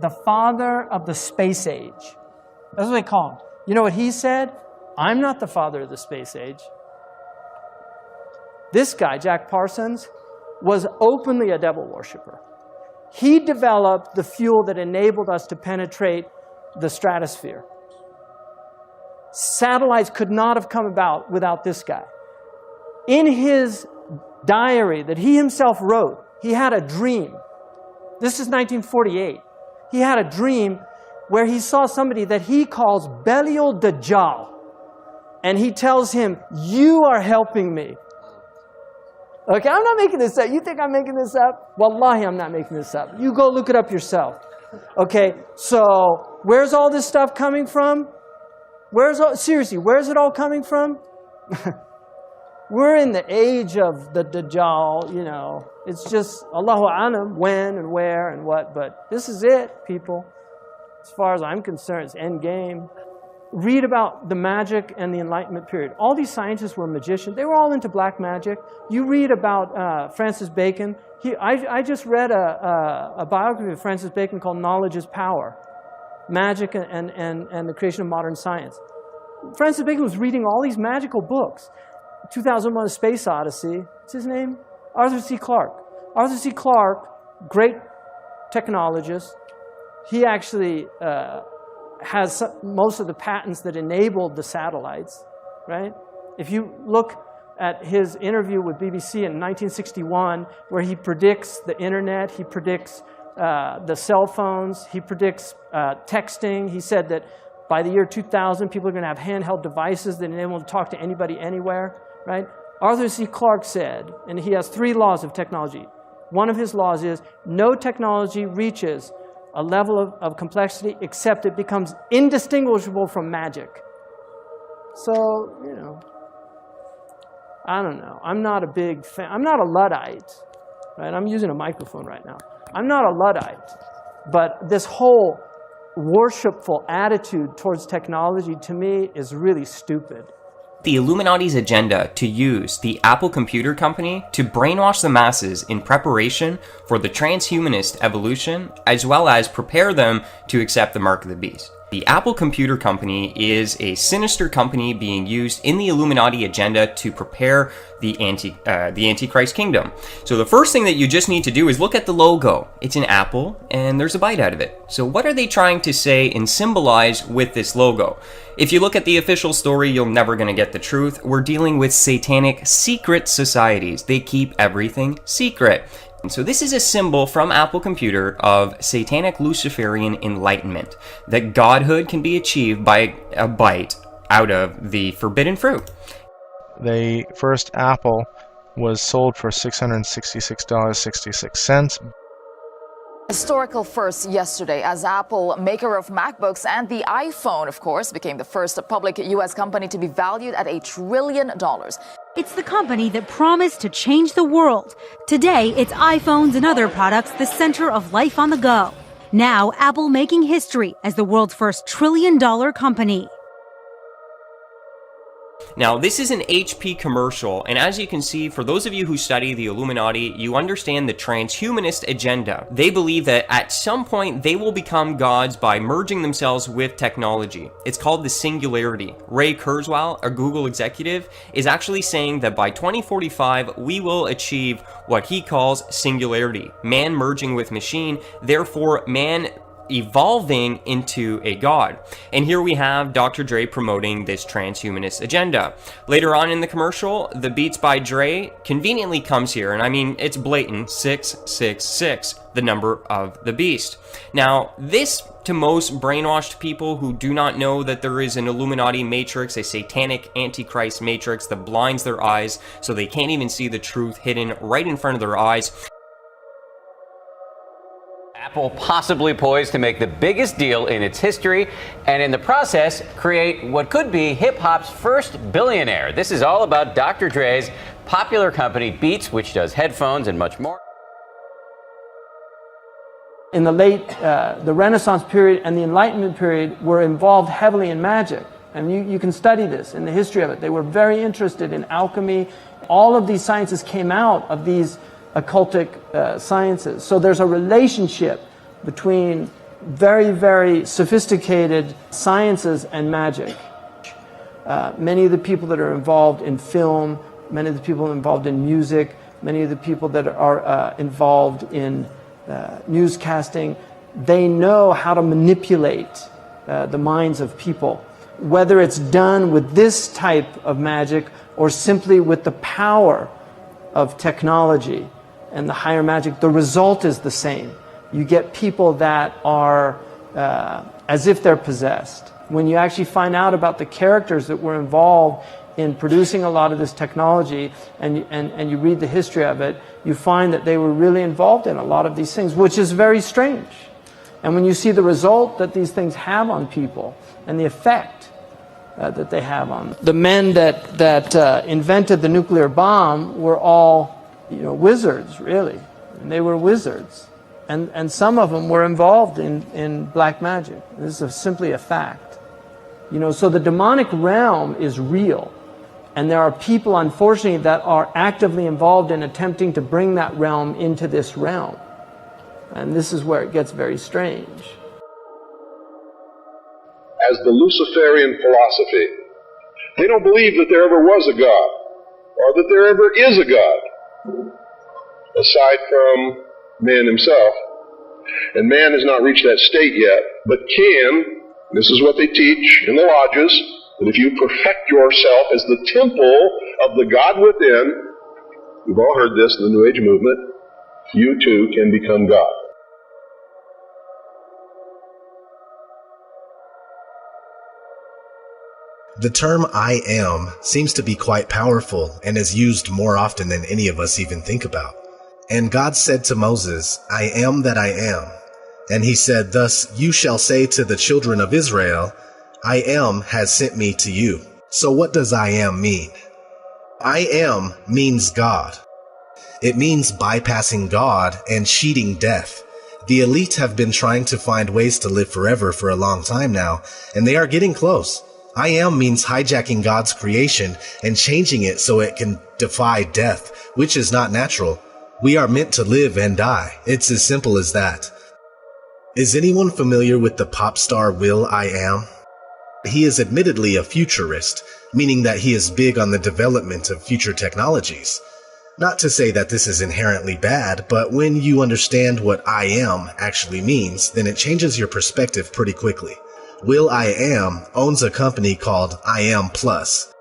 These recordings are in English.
the father of the space age. That's what they call him. You know what he said? I'm not the father of the space age. This guy, Jack Parsons, was openly a devil worshiper. He developed the fuel that enabled us to penetrate the stratosphere. Satellites could not have come about without this guy. In his diary that he himself wrote, he had a dream. This is 1948. He had a dream where he saw somebody that he calls Belial Dajjal. And he tells him, you are helping me. Okay, I'm not making this up. You think I'm making this up? Wallahi, I'm not making this up. You go look it up yourself. Okay, so where's all this stuff coming from? Seriously, where's it all coming from? We're in the age of the Dajjal, you know. It's just Allahu A'lam, when and where and what, but this is it, people. As far as I'm concerned, it's end game. Read about the magic and the Enlightenment period. All these scientists were magicians. They were all into black magic. You read about Francis Bacon. I just read a biography of Francis Bacon called Knowledge is Power. Magic and the creation of modern science. Francis Bacon was reading all these magical books. 2001: A Space Odyssey. What's his name? Arthur C. Clarke. Arthur C. Clarke, great technologist. He actually has most of the patents that enabled the satellites, right? If you look at his interview with BBC in 1961, where he predicts the internet, he predicts the cell phones, he predicts texting. He said that by the year 2000, people are going to have handheld devices that enable them to talk to anybody anywhere, right? Arthur C. Clarke said, and he has 3 laws of technology. One of his laws is no technology reaches a level of complexity except it becomes indistinguishable from magic. So, you know, I don't know. I'm not a big fan. I'm not a Luddite, right? I'm using a microphone right now. I'm not a Luddite, but this whole worshipful attitude towards technology to me is really stupid. The Illuminati's agenda to use the Apple Computer Company to brainwash the masses in preparation for the transhumanist evolution, as well as prepare them to accept the mark of the beast. The Apple Computer Company is a sinister company being used in the Illuminati agenda to prepare the Antichrist kingdom. So the first thing that you just need to do is look at the logo. It's an apple, and there's a bite out of it. So what are they trying to say and symbolize with this logo? If you look at the official story, you're never going to get the truth. We're dealing with satanic secret societies. They keep everything secret. And so this is a symbol from Apple Computer of satanic Luciferian enlightenment, that godhood can be achieved by a bite out of the forbidden fruit. The first Apple was sold for $666.66. Historical first yesterday, as Apple, maker of MacBooks and the iPhone, of course, became the first public U.S. company to be valued at $1 trillion. It's the company that promised to change the world. Today, it's iPhones and other products the center of life on the go. Now, Apple making history as the world's first $1 trillion company. Now, this is an HP commercial, and as you can see, for those of you who study the Illuminati, you understand the transhumanist agenda. They believe that at some point they will become gods by merging themselves with technology. It's called the singularity. Ray Kurzweil, a Google executive, is actually saying that by 2045 we will achieve what he calls singularity, man merging with machine, therefore man evolving into a god. And here we have Dr. Dre promoting this transhumanist agenda. Later on in the commercial, the Beats by Dre conveniently comes here, and I mean, it's blatant, 666, the number of the beast. Now, this, to most brainwashed people who do not know that there is an Illuminati matrix, a satanic antichrist matrix that blinds their eyes so they can't even see the truth hidden right in front of their eyes. Apple possibly poised to make the biggest deal in its history and in the process create what could be hip-hop's first billionaire. This is all about Dr. Dre's popular company Beats, which does headphones and much more. In the the Renaissance period and the Enlightenment period were involved heavily in magic. And you can study this in the history of it. They were very interested in alchemy. All of these sciences came out of these occultic sciences. So there's a relationship between very, very sophisticated sciences and magic. Many of the people that are involved in film, many of the people involved in music, many of the people that are involved in newscasting, they know how to manipulate the minds of people. Whether it's done with this type of magic or simply with the power of technology and the higher magic, the result is the same. You get people that are as if they're possessed. When you actually find out about the characters that were involved in producing a lot of this technology and you read the history of it, you find that they were really involved in a lot of these things, which is very strange. And when you see the result that these things have on people and the effect that they have on them. The men that invented the nuclear bomb were all, wizards, really. And they were wizards. And some of them were involved in black magic. This is simply a fact. So the demonic realm is real. And there are people, unfortunately, that are actively involved in attempting to bring that realm into this realm. And this is where it gets very strange. As the Luciferian philosophy, they don't believe that there ever was a God, or that there ever is a God, aside from man himself. And man has not reached that state yet, but this is what they teach in the lodges, that if you perfect yourself as the temple of the God within, we've all heard this in the New Age movement, you too can become God. The term I am seems to be quite powerful and is used more often than any of us even think about. And God said to Moses, I am that I am. And he said, thus you shall say to the children of Israel, I am has sent me to you. So what does I am mean? I am means God. It means bypassing God and cheating death. The elite have been trying to find ways to live forever for a long time now, and they are getting close. I am means hijacking God's creation and changing it so it can defy death, which is not natural. We are meant to live and die. It's as simple as that. Is anyone familiar with the pop star Will I Am? He is admittedly a futurist, meaning that he is big on the development of future technologies. Not to say that this is inherently bad, but when you understand what I am actually means, then it changes your perspective pretty quickly. Will I Am owns a company called I Am Plus.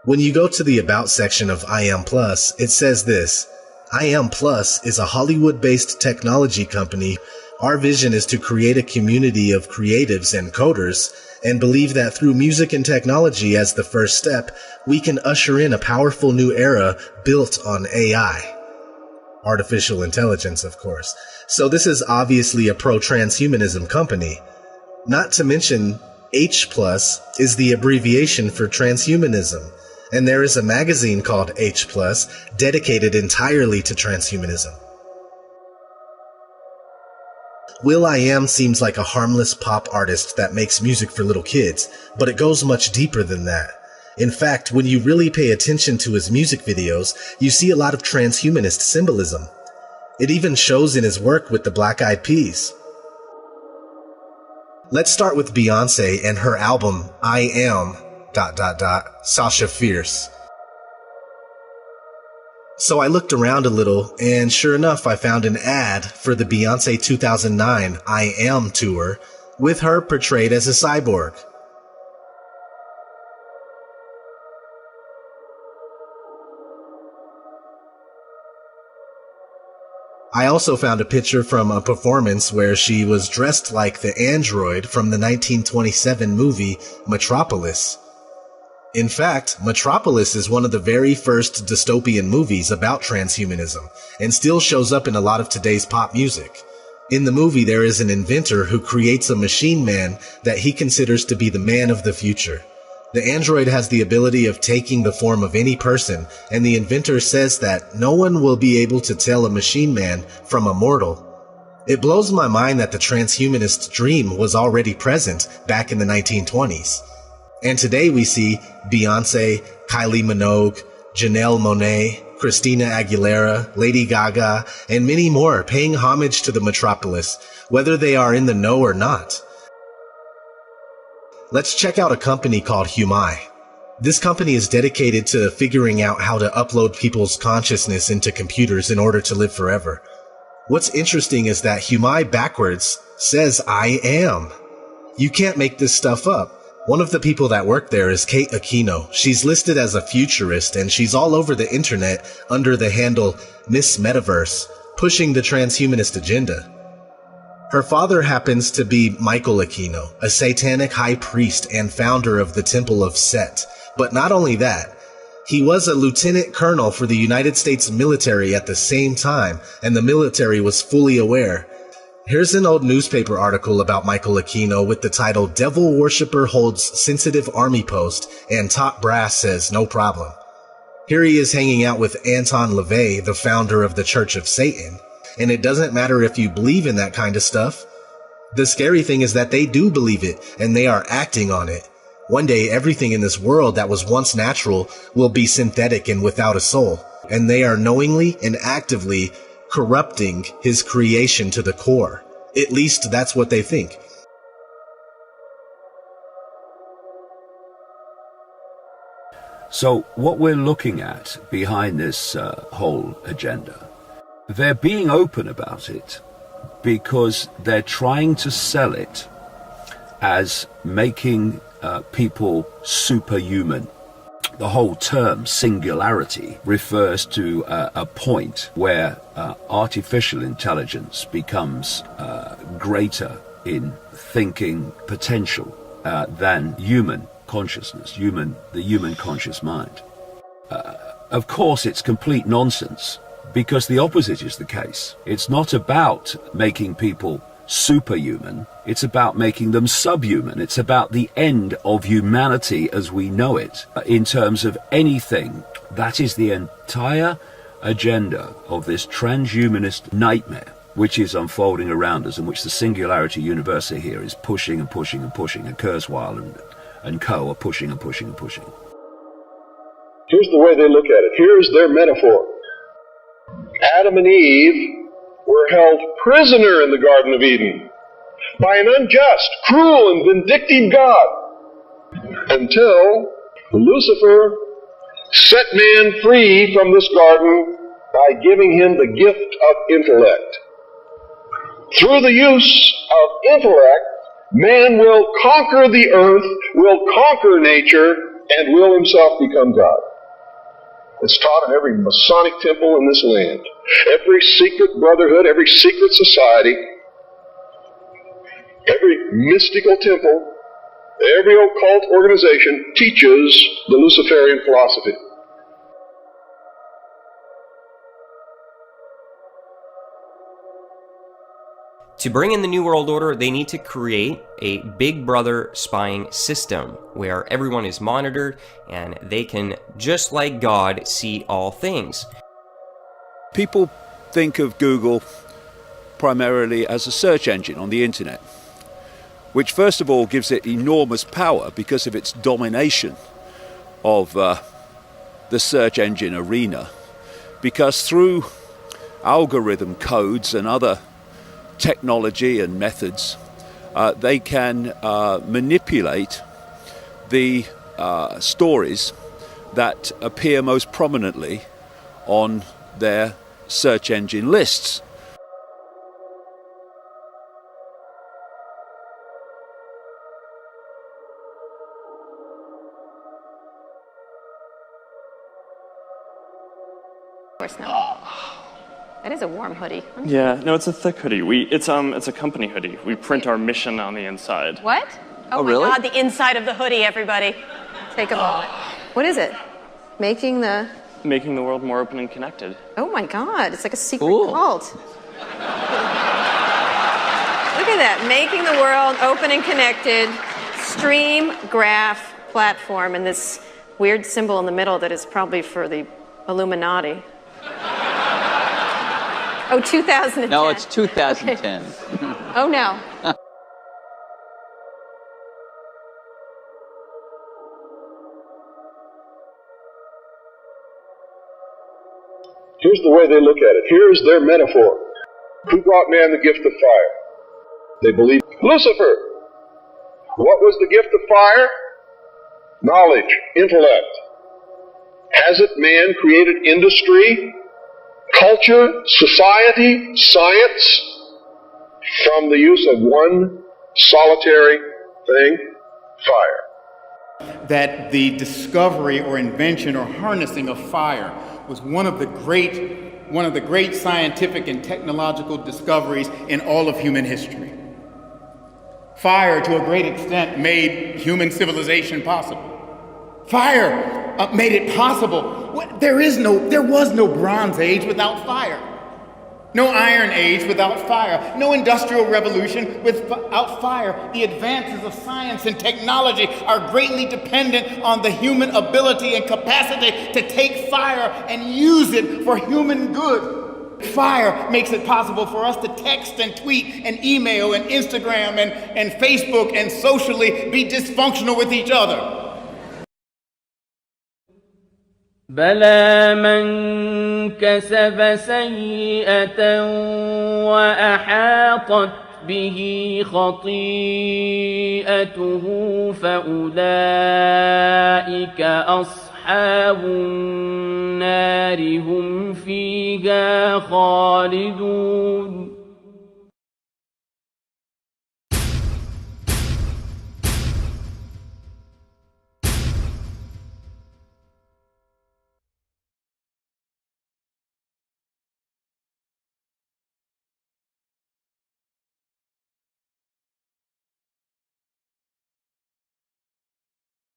When you go to the About section of I Am Plus, it says this: I Am Plus is a Hollywood-based technology company. Our vision is to create a community of creatives and coders, and believe that through music and technology as the first step, we can usher in a powerful new era built on AI. Artificial intelligence, of course. So this is obviously a pro-transhumanism company. Not to mention, H+ is the abbreviation for transhumanism, and there is a magazine called H+, dedicated entirely to transhumanism. Will I Am seems like a harmless pop artist that makes music for little kids, but it goes much deeper than that. In fact, when you really pay attention to his music videos, you see a lot of transhumanist symbolism. It even shows in his work with the Black Eyed Peas. Let's start with Beyonce and her album, I Am... Sasha Fierce. So I looked around a little, and sure enough, I found an ad for the Beyonce 2009 I Am tour, with her portrayed as a cyborg. I also found a picture from a performance where she was dressed like the android from the 1927 movie Metropolis. In fact, Metropolis is one of the very first dystopian movies about transhumanism, and still shows up in a lot of today's pop music. In the movie, there is an inventor who creates a machine man that he considers to be the man of the future. The android has the ability of taking the form of any person, and the inventor says that no one will be able to tell a machine man from a mortal. It blows my mind that the transhumanist dream was already present back in the 1920s. And today we see Beyonce, Kylie Minogue, Janelle Monáe, Christina Aguilera, Lady Gaga, and many more paying homage to the metropolis, whether they are in the know or not. Let's check out a company called Humai. This company is dedicated to figuring out how to upload people's consciousness into computers in order to live forever. What's interesting is that Humai backwards says I am. You can't make this stuff up. One of the people that work there is Kate Aquino. She's listed as a futurist and she's all over the internet under the handle Miss Metaverse, pushing the transhumanist agenda. Her father happens to be Michael Aquino, a satanic high priest and founder of the Temple of Set. But not only that, he was a lieutenant colonel for the United States military at the same time, and the military was fully aware. Here's an old newspaper article about Michael Aquino with the title "Devil Worshipper Holds Sensitive Army Post and Top Brass Says No Problem." Here he is hanging out with Anton LaVey, the founder of the Church of Satan. And it doesn't matter if you believe in that kind of stuff. The scary thing is that they do believe it, and they are acting on it. One day, everything in this world that was once natural will be synthetic and without a soul. And they are knowingly and actively corrupting his creation to the core. At least that's what they think. So what we're looking at behind this whole agenda, they're being open about it because they're trying to sell it as making people superhuman. The whole term singularity refers to a point where artificial intelligence becomes greater in thinking potential than human consciousness, the human conscious mind. Of course, it's complete nonsense, because the opposite is the case. It's not about making people superhuman. It's about making them subhuman. It's about the end of humanity as we know it in terms of anything. That is the entire agenda of this transhumanist nightmare which is unfolding around us, and which the Singularity University here is pushing and pushing and pushing, and Kurzweil and co are pushing and pushing and pushing. Here's the way they look at it. Here's their metaphor. Adam and Eve were held prisoner in the Garden of Eden by an unjust, cruel, and vindictive God until Lucifer set man free from this garden by giving him the gift of intellect. Through the use of intellect, man will conquer the earth, will conquer nature, and will himself become God. It's taught in every Masonic temple in this land. Every secret brotherhood, every secret society, every mystical temple, every occult organization teaches the Luciferian philosophy. To bring in the New World Order, they need to create a Big Brother spying system where everyone is monitored and they can, just like God, see all things. People think of Google primarily as a search engine on the internet, which first of all gives it enormous power because of its domination of the search engine arena, because through algorithm codes and other technology and methods, they can manipulate the stories that appear most prominently on their search engine lists. Of course not. That is a warm hoodie. Yeah, no, it's a thick hoodie. It's a company hoodie. We print our mission on the inside. What? Oh my really? God, the inside of the hoodie, everybody. Take a moment. What is it? Making the world more open and connected. Oh my God, it's like a secret cult. Look at that, making the world open and connected, stream, graph, platform, and this weird symbol in the middle that is probably for the Illuminati. Oh, 2010. No, it's 2010. Okay. Oh, no. Here's the way they look at it. Here's their metaphor. Who brought man the gift of fire? They believe Lucifer. What was the gift of fire? Knowledge, intellect. Hasn't man created industry, culture, society, science from the use of one solitary thing? Fire. That the discovery or invention or harnessing of fire was one of the great scientific and technological discoveries in all of human history. Fire, to a great extent, made human civilization possible. Fire made it possible. There was no Bronze Age without fire. No Iron Age without fire. No Industrial Revolution without fire. The advances of science and technology are greatly dependent on the human ability and capacity to take fire and use it for human good. Fire makes it possible for us to text and tweet and email and Instagram and Facebook and socially be dysfunctional with each other. بلى من كسب سيئة وأحاطت به خطيئته فأولئك أصحاب النار هم فيها خالدون